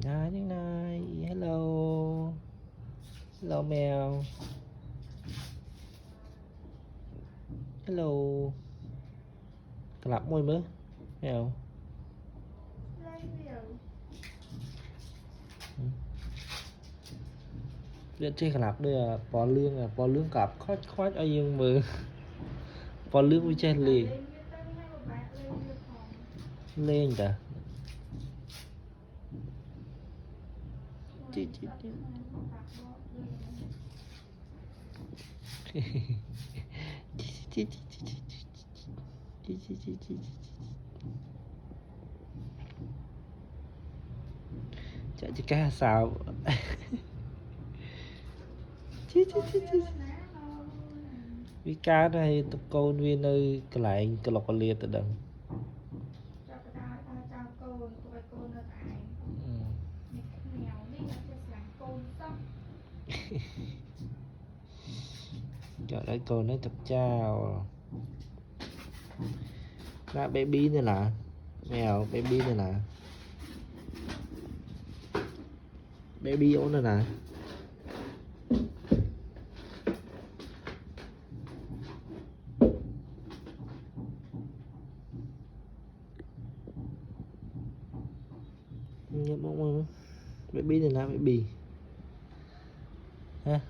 Này này, hello. Hello mèo. Hello. Kelap môi mới mèo. Điện chơi kelap đây à, bò lương cặp khoát khoát ở dương mờ. Bò lương với chơi liền. Lên cả. Chị. Chạy chứ cá sao. Vì cá này tập câu viên nơi cái lại cái lọc liệt từ đằng. Chọn đấy cô nó tập trao. Ra baby này là mèo baby này là baby ổn này nè. Baby này là baby ha.